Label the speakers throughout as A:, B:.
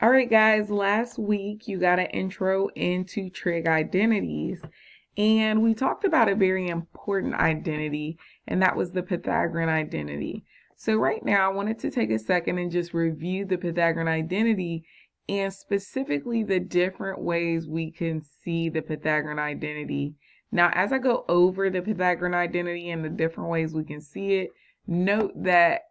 A: All right, guys, last week you got an intro into trig identities, and we talked about a very important identity, and that was the Pythagorean identity. So right now I wanted to take a second and just review the Pythagorean identity and specifically the different ways we can see the Pythagorean identity. Now, as I go over the Pythagorean identity and the different ways we can see it, note that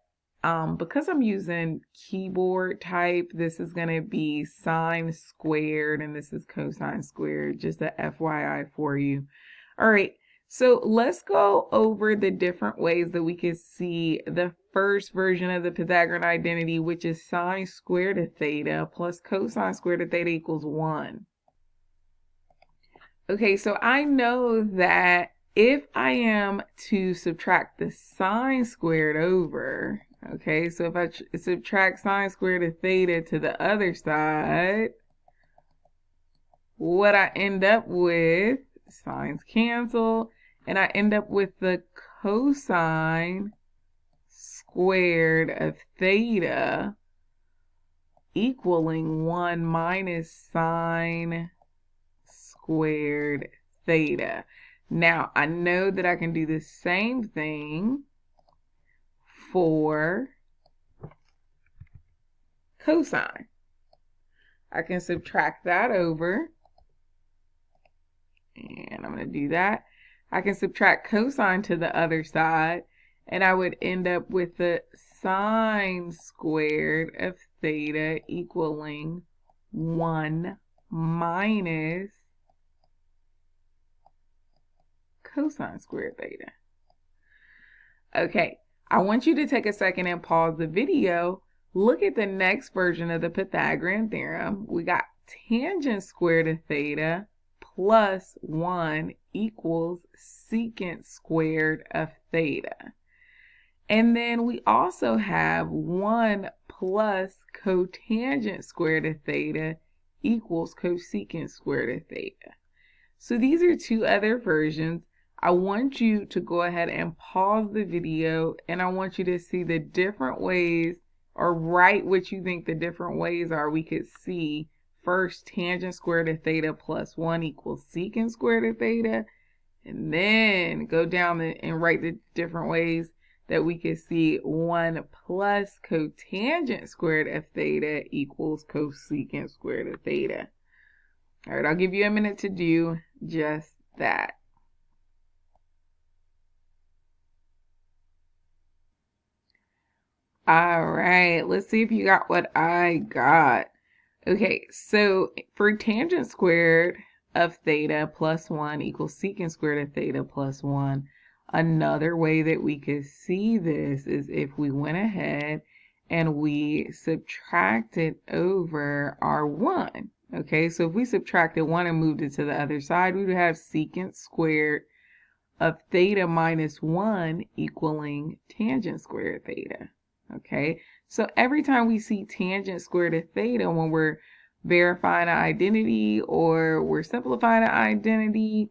A: because I'm using keyboard type, this is going to be sine squared and this is cosine squared, just a FYI for you. All right, so let's go over the different ways that we can see the first version of the Pythagorean identity, which is sine squared of theta plus cosine squared of theta equals 1. Okay, so I know that if I am to subtract the sine squared over, okay, so if I subtract sine squared of theta to the other side, what I end up with, sines cancel, and I end up with the cosine squared of theta equaling 1 minus sine squared theta. Now, I know that I can do the same thing for cosine. I can subtract that over, and I'm going to do that. I can subtract cosine to the other side, and I would end up with the sine squared of theta equaling 1 minus cosine squared theta. Okay, I want you to take a second and pause the video. Look at the next version of the Pythagorean theorem. We got tangent squared of theta plus 1 equals secant squared of theta. And then we also have 1 plus cotangent squared of theta equals cosecant squared of theta. So these are two other versions. I want you to go ahead and pause the video, and I want you to see the different ways, or write what you think the different ways are we could see. First, tangent squared of theta plus 1 equals secant squared of theta, and then go down and write the different ways that we could see 1 plus cotangent squared of theta equals cosecant squared of theta. All right, I'll give you a minute to do just that. All right, let's see if you got what I got. Okay, so for tangent squared of theta plus 1 equals secant squared of theta plus 1, another way that we could see this is if we went ahead and we subtracted over our 1. Okay, so if we subtracted 1 and moved it to the other side, we would have secant squared of theta minus 1 equaling tangent squared of theta. Okay, so every time we see tangent squared of theta when we're verifying an identity or we're simplifying an identity,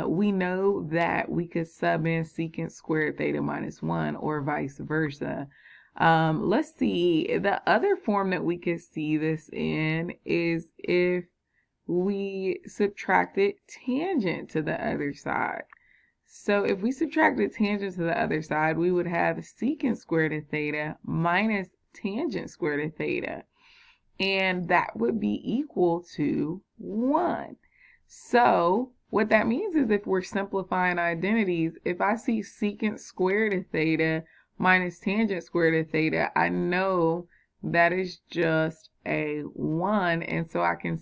A: we know that we could sub in secant squared theta minus 1 or vice versa. Let's see, the other form that we could see this in is if we subtracted tangent to the other side. So if we subtracted tangent to the other side, we would have secant squared of theta minus tangent squared of theta. And that would be equal to 1. So what that means is if we're simplifying identities, if I see secant squared of theta minus tangent squared of theta, I know that is just a 1. And so I can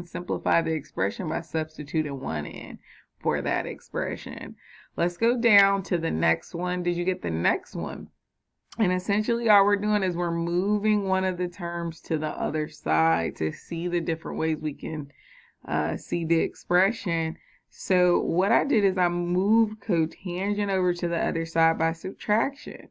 A: simplify the expression by substituting 1 in for that expression. Let's go down to the next one. Did you get the next one? And essentially all we're doing is we're moving one of the terms to the other side to see the different ways we can see the expression. So what I did is I moved cotangent over to the other side by subtraction.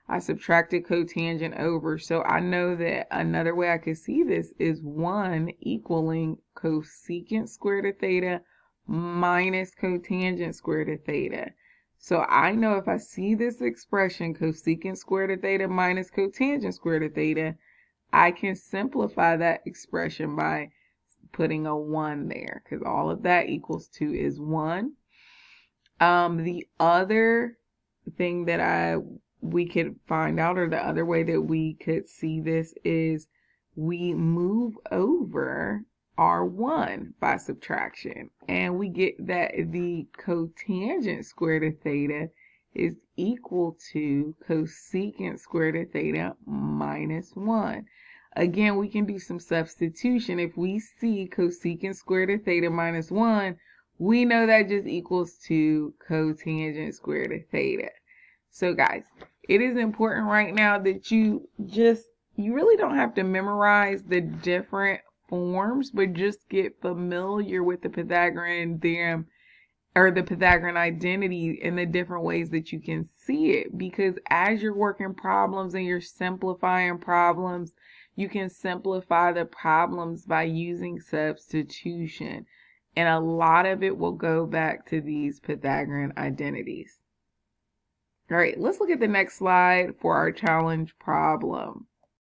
A: I subtracted cotangent over, so I know that another way I could see this is 1 equaling cosecant squared of theta minus cotangent squared of theta. So I know if I see this expression, cosecant squared of theta minus cotangent squared of theta, I can simplify that expression by putting a 1 there because all of that equals 2 is 1. The other thing that we could find out, or the other way that we could see this, is we move over our 1 by subtraction, and we get that the cotangent squared of theta is equal to cosecant squared of theta minus 1. Again, we can do some substitution. If we see cosecant squared of theta minus 1, we know that just equals to cotangent squared of theta. So guys, it is important right now that you really don't have to memorize the different forms, but just get familiar with the Pythagorean theorem or the Pythagorean identity and the different ways that you can see it. Because as you're working problems and you're simplifying problems, you can simplify the problems by using substitution. And a lot of it will go back to these Pythagorean identities. All right, let's look at the next slide for our challenge problem.